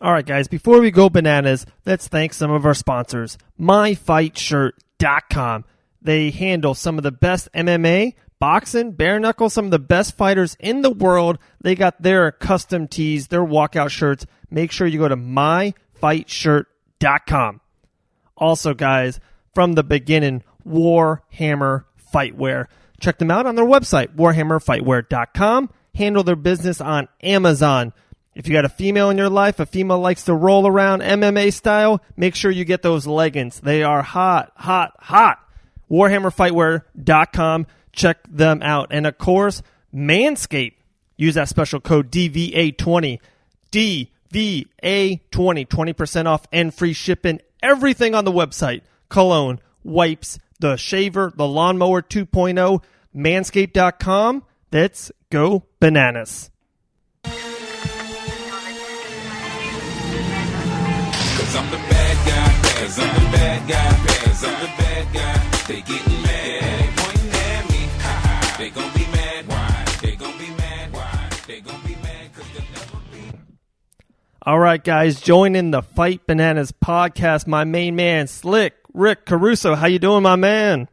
All right, guys, before we go bananas, let's thank some of our sponsors. MyFightShirt.com. They handle some of the best MMA, boxing, bare knuckle, some of the best fighters in the world. They got their custom tees, their walkout shirts. Make sure you go to MyFightShirt.com. Also, guys, from the beginning, Warhammer Fightwear. Check them out on their website, warhammerfightwear.com. Handle their business on Amazon. If you got a female in your life, a female likes to roll around MMA style, make sure you get those leggings. They are hot, hot, hot. WarhammerFightwear.com. Check them out. And, of course, Manscaped. Use that special code DVA20. DVA20. 20% off and free shipping. Everything on the website. Cologne, wipes, the shaver, the lawnmower 2.0. Manscaped.com. Let's go bananas. I'm the bad guy, cause I'm the bad guy, cause I'm the bad guy. They getting mad, they pointing at me. They gon' be mad, why? They gon' be mad, why? They gon' be mad, cause they'll never be. All right, guys, join in the Fight Bananas podcast. My main man, Slick Rick Caruso. How you doing, my man?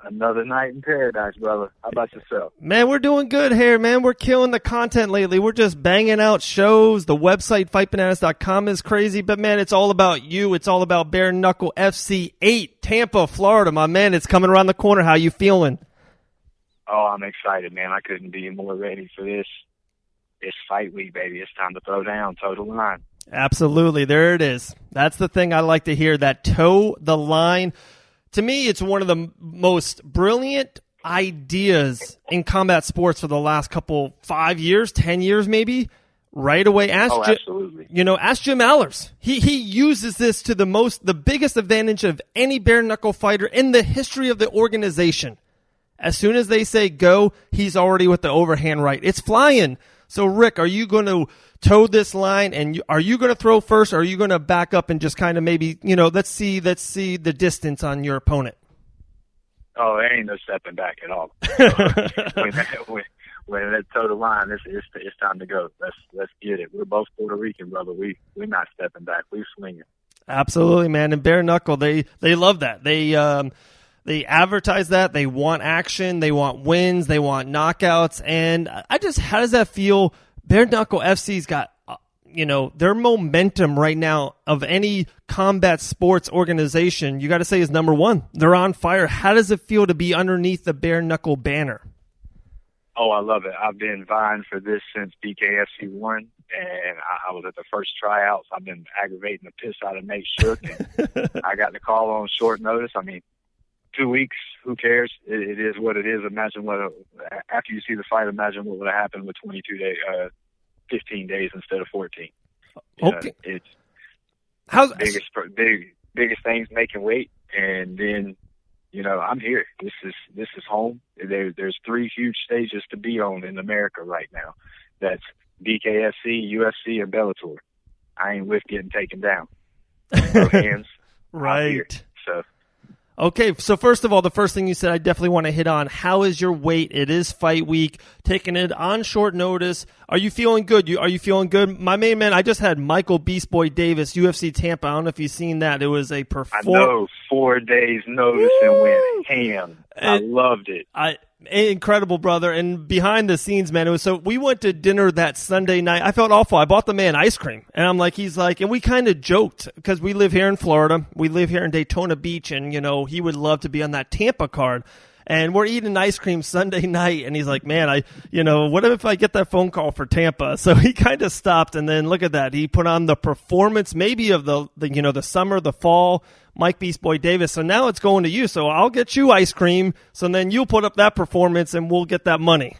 Another night in paradise, brother. How about yourself? Man, we're doing good here, man. We're killing the content lately. We're just banging out shows. The website, fightbananas.com, is crazy. But, man, it's all about you. It's all about Bare Knuckle FC 8, Tampa, Florida. My man, it's coming around the corner. How you feeling? Oh, I'm excited, man. I couldn't be more ready for this. It's fight week, baby. It's time to throw down, toe the line. Absolutely. There it is. That's the thing I like to hear, that toe the line. To me, it's one of the most brilliant ideas in combat sports for the last 5 years, 10 years maybe. Right away, absolutely. Ask Jim Allers. He uses this to the biggest advantage of any bare knuckle fighter in the history of the organization. As soon as they say go, he's already with the overhand right. It's flying. So, Rick, are you going to toe this line, and are you going to throw first, or are you going to back up and just kind of maybe, let's see the distance on your opponent? Oh, there ain't no stepping back at all. when they toe the line, it's time to go. Let's get it. We're both Puerto Rican, brother. We're not stepping back. We're swinging. Absolutely, man. And bare knuckle, they love that. They advertise that. They want action. They want wins. They want knockouts. And how does that feel? Bare Knuckle FC's got, their momentum right now of any combat sports organization, you got to say, is number one. They're on fire. How does it feel to be underneath the Bare Knuckle banner? Oh, I love it. I've been vying for this since BKFC 1, and I was at the first tryouts. I've been aggravating the piss out of Nate Shook, and I got the call on short notice. 2 weeks, who cares? It is what it is. Imagine after you see the fight, imagine what would have happened with 15 days instead of 14. Okay. It's biggest things making weight, and then, I'm here. This is home. There's 3 huge stages to be on in America right now. That's BKFC, UFC, and Bellator. I ain't with getting taken down. No hands. Right. So. Okay, so first of all, the first thing you said I definitely want to hit on, how is your weight? It is fight week, taking it on short notice. Are you feeling good? Are you feeling good? My main man, I just had Michael Beast Boy Davis, UFC Tampa. I don't know if you've seen that. It was a I know, 4 days notice and went ham. I loved it. Incredible, brother. And behind the scenes, man, we went to dinner that Sunday night. I felt awful. I bought the man ice cream, and and we kind of joked because we live here in Florida. We live here in Daytona Beach, and, he would love to be on that Tampa card. And we're eating ice cream Sunday night, and he's like, man, what if I get that phone call for Tampa? So he kind of stopped, and then look at that. He put on the performance maybe of the summer, the fall, Mike Beast Boy Davis. So now it's going to you. So I'll get you ice cream. So then you'll put up that performance and we'll get that money.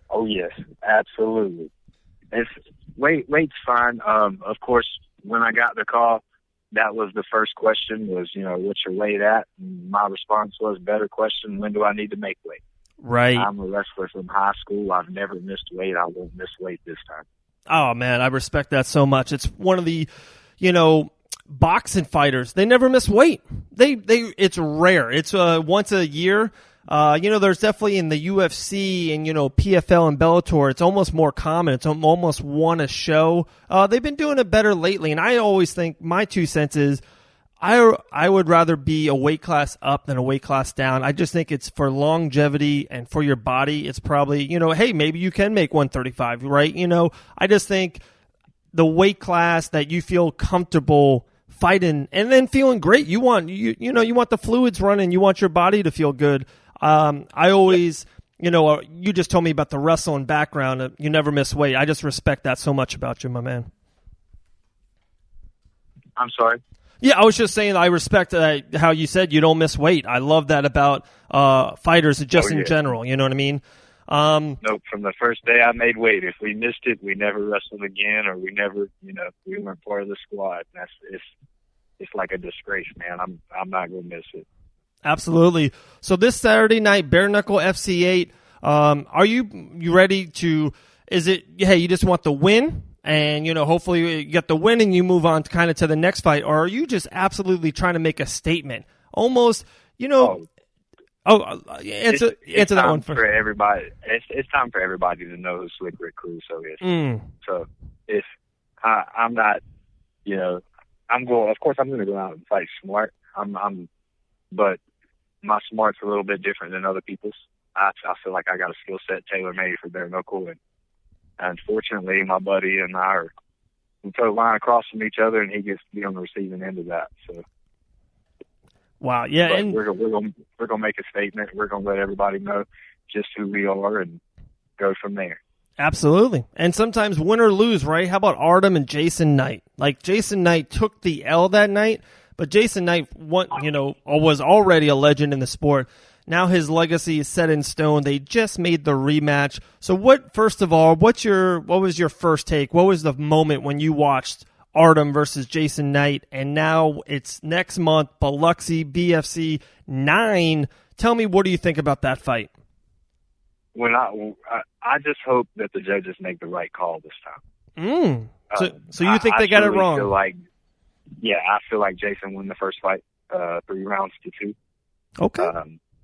Oh, yes, absolutely. Weight's fine. Of course, when I got the call, that was the first question was, what's your weight at? And my response was, better question, when do I need to make weight? Right. I'm a wrestler from high school. I've never missed weight. I won't miss weight this time. Oh, man, I respect that so much. It's one of the, boxing fighters. They never miss weight. It's rare. It's once a year. There's definitely in the UFC and, PFL and Bellator, it's almost more common. It's almost won a show. They've been doing it better lately. And I always think my 2 cents is I would rather be a weight class up than a weight class down. I just think it's for longevity and for your body. It's probably, hey, maybe you can make 135, right? I just think the weight class that you feel comfortable fighting and then feeling great. You want the fluids running. You want your body to feel good. I always, you just told me about the wrestling background. You never miss weight. I just respect that so much about you, my man. I'm sorry. Yeah, I was just saying I respect how you said you don't miss weight. I love that about fighters just in general. You know what I mean? Nope. From the first day I made weight, if we missed it, we never wrestled again, or we never, we weren't part of the squad. It's like a disgrace, man. I'm not gonna miss it. Absolutely. So this Saturday night, Bare Knuckle FC 8. Are you ready to? Is it? Hey, you just want the win, and hopefully you get the win, and you move on to the next fight, or are you just absolutely trying to make a statement? Almost, answer that one first. For everybody, it's time for everybody to know who Slick Rick Caruso is. So if I'm not, I'm going. Of course, I'm going to go out and fight smart. But my smart's a little bit different than other people's. I feel like I got a skill set tailor-made for bare knuckle, and unfortunately, my buddy and I are line across from each other, and he gets to be on the receiving end of that. So, wow, yeah, but and we're gonna make a statement. We're gonna let everybody know just who we are and go from there. Absolutely. And sometimes win or lose, right? How about Artem and Jason Knight? Like Jason Knight took the L that night, but Jason Knight was already a legend in the sport. Now his legacy is set in stone. They just made the rematch. So first of all, what was your first take? What was the moment when you watched Artem versus Jason Knight? And now it's next month, Biloxi BFC 9. Tell me, what do you think about that fight? I just hope that the judges make the right call this time. So you think they got it wrong? I feel like Jason won the first fight 3 rounds to 2. Okay.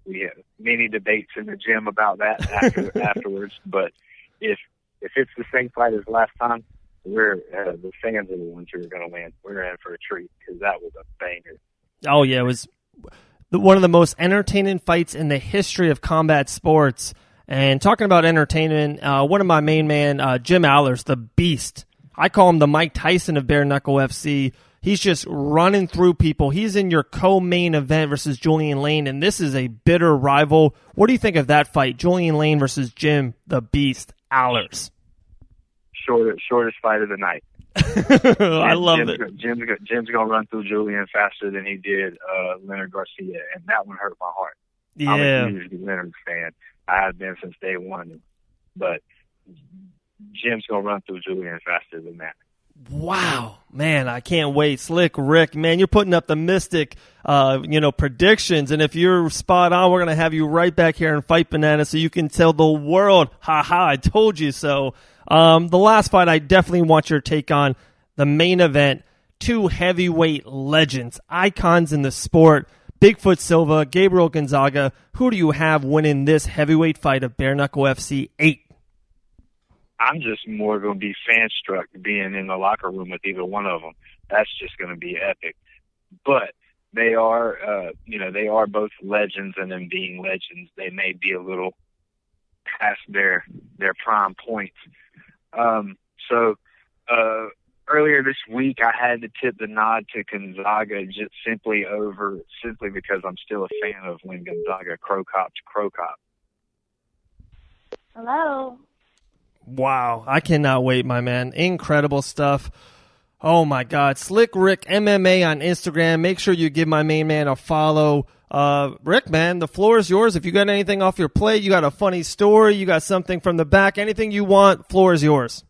We had many debates in the gym about that afterwards. But if it's the same fight as last time, we're the fans are the ones who are going to win. We're in for a treat because that was a banger. Oh yeah, it was one of the most entertaining fights in the history of combat sports. And talking about entertainment, one of my main man, Jim Allers, the Beast. I call him the Mike Tyson of Bare Knuckle FC. He's just running through people. He's in your co-main event versus Julian Lane, and this is a bitter rival. What do you think of that fight, Julian Lane versus Jim, the Beast, Allers? Shortest fight of the night. I love it. Jim's going to run through Julian faster than he did Leonard Garcia, and that one hurt my heart. Yeah. I'm a huge Leonard fan. I have been since day one, but Jim's going to run through Julian faster than that. Wow, man, I can't wait. Slick Rick, man, you're putting up the mystic, predictions. And if you're spot on, we're going to have you right back here in Fight Banana so you can tell the world, I told you so. The last fight I definitely want your take on, the main event, 2 heavyweight legends, icons in the sport, Bigfoot Silva, Gabriel Gonzaga. Who do you have winning this heavyweight fight of Bare Knuckle FC 8? I'm just more going to be fan-struck being in the locker room with either one of them. That's just going to be epic. But they are, they are both legends, and them being legends, they may be a little past their prime points. Earlier this week, I had to tip the nod to Gonzaga just simply because I'm still a fan of when Gonzaga crow cop to crow cop. Hello. Wow, I cannot wait, my man. Incredible stuff. Oh, my God. Slick Rick MMA on Instagram. Make sure you give my main man a follow. Rick, man, the floor is yours. If you got anything off your plate, you got a funny story, you got something from the back, anything you want, floor is yours.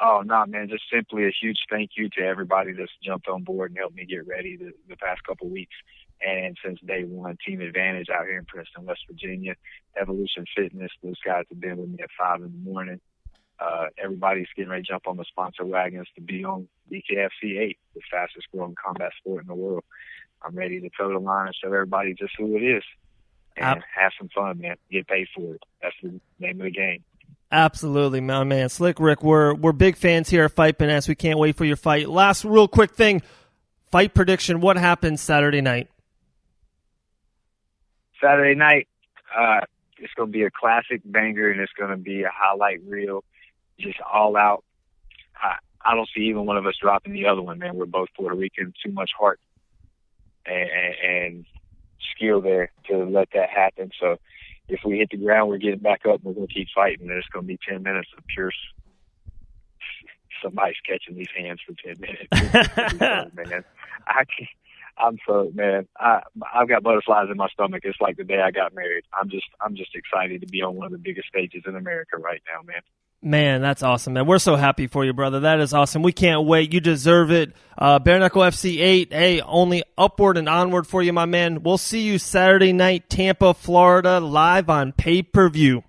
Oh, no, man, just simply a huge thank you to everybody that's jumped on board and helped me get ready the past couple of weeks. And since day one, Team Advantage out here in Princeton, West Virginia, Evolution Fitness, those guys have been with me at 5 in the morning. Everybody's getting ready to jump on the sponsor wagons to be on BKFC 8, the fastest growing combat sport in the world. I'm ready to toe the line and show everybody just who it is. and have some fun, man. Get paid for it. That's the name of the game. Absolutely, my man. Slick Rick, we're big fans here at Fight Finesse. We can't wait for your fight. Last real quick thing, fight prediction. What happens Saturday night? Saturday night, it's going to be a classic banger, and it's going to be a highlight reel, just all out. I don't see even one of us dropping the other one, man. We're both Puerto Rican, too much heart and skill there to let that happen. So if we hit the ground, we're getting back up, we're going to keep fighting. There's going to be 10 minutes of pure somebody's catching these hands for 10 minutes. Man, I'm so, man, I've got butterflies in my stomach. It's like the day I got married. I'm just excited to be on one of the biggest stages in America right now, man. Man, that's awesome, man. We're so happy for you, brother. That is awesome. We can't wait. You deserve it. Bare Knuckle FC 8, hey, only upward and onward for you, my man. We'll see you Saturday night, Tampa, Florida, live on pay-per-view.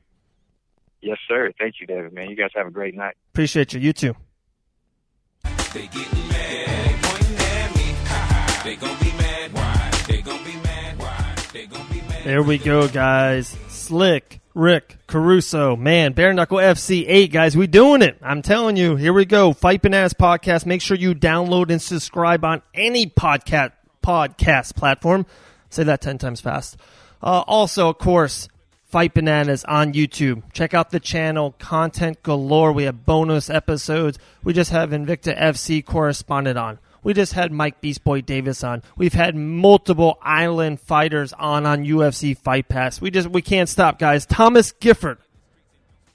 Yes, sir. Thank you, David, man. You guys have a great night. Appreciate you. You too. They getting mad, they pointing at me. They gon' be mad, why? They gon' be mad, why? They gon' be mad. There we go, guys. Slick Rick Caruso, man, Bare Knuckle FC 8, guys, we doing it. I'm telling you, here we go. Fight Bananas podcast. Make sure you download and subscribe on any podcast platform. Say that 10 times fast. Also, of course, Fight Bananas on YouTube. Check out the channel. Content galore. We have bonus episodes. We just have Invicta FC correspondent on. We just had Mike Beast Boy Davis on. We've had multiple island fighters on UFC Fight Pass. We can't stop, guys. Thomas Gifford.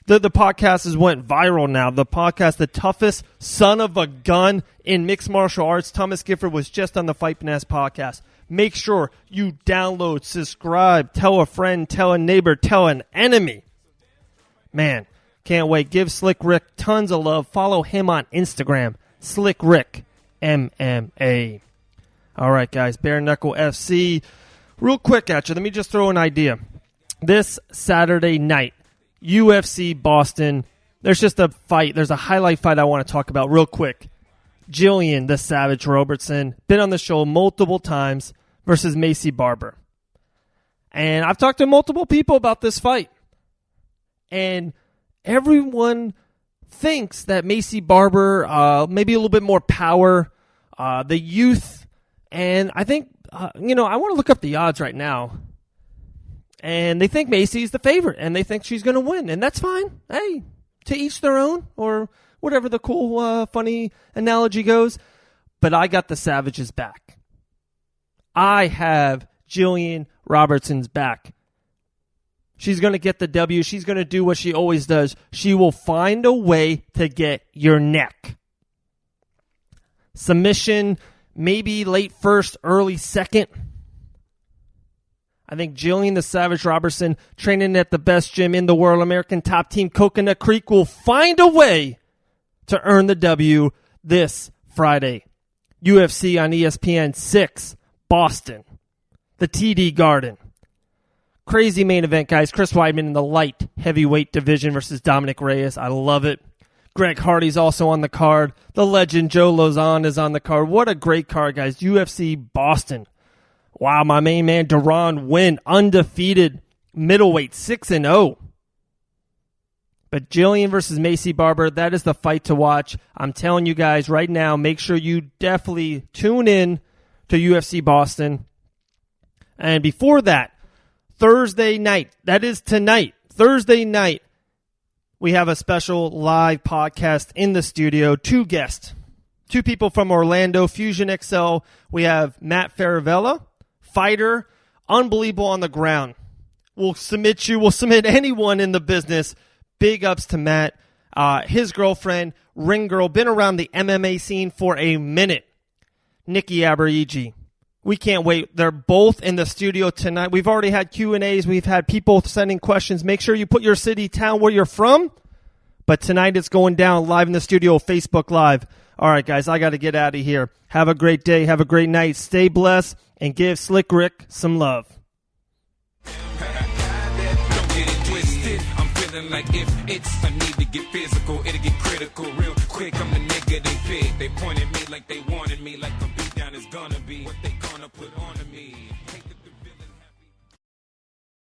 The podcast has went viral now. The podcast, the toughest son of a gun in mixed martial arts. Thomas Gifford was just on the Fight Finesse podcast. Make sure you download, subscribe, tell a friend, tell a neighbor, tell an enemy. Man, can't wait. Give Slick Rick tons of love. Follow him on Instagram, Slick Rick MMA. All right, guys, Bare Knuckle FC. Real quick at you, let me just throw an idea. This Saturday night, UFC Boston, there's just a fight. There's a highlight fight I want to talk about real quick. Jillian the Savage Robertson, been on the show multiple times, versus Macy Barber. And I've talked to multiple people about this fight. And everyone thinks that Macy Barber, maybe a little bit more power, the youth, and I think, I want to look up the odds right now, and they think Macy's the favorite, and they think she's going to win, and that's fine. Hey, to each their own, or whatever the cool, funny analogy goes, but I got the Savages back. I have Jillian Robertson's back. She's going to get the W. She's going to do what she always does. She will find a way to get your neck. Submission, maybe late first, early second. I think Jillian the Savage Robertson, training at the best gym in the world, American Top Team Coconut Creek, will find a way to earn the W this Friday. UFC on ESPN 6, Boston. The TD Garden. Crazy main event, guys. Chris Weidman in the light heavyweight division versus Dominic Reyes. I love it. Greg Hardy's also on the card. The legend Joe Lozon is on the card. What a great card, guys. UFC Boston. Wow, my main man, Deron Wynn, undefeated middleweight, 6-0. But Jillian versus Macy Barber, that is the fight to watch. I'm telling you guys right now, make sure you definitely tune in to UFC Boston. And before that, Thursday night, that is tonight, Thursday night, we have a special live podcast in the studio. 2 guests, 2 people from Orlando, Fusion XL. We have Matt Faravella, fighter, unbelievable on the ground. We'll submit anyone in the business. Big ups to Matt. His girlfriend, ring girl, been around the MMA scene for a minute. Nikki Aberigi. We can't wait. They're both in the studio tonight. We've already had Q&As. We've had people sending questions. Make sure you put your city, town, where you're from. But tonight it's going down live in the studio, Facebook Live. All right, guys, I got to get out of here. Have a great day. Have a great night. Stay blessed and give Slick Rick some love. Like if it's a need to get physical, it'll get critical real quick. I'm the nigga they pick. They pointed me like they wanted me, like the beat down is gonna be what they gonna put on to me.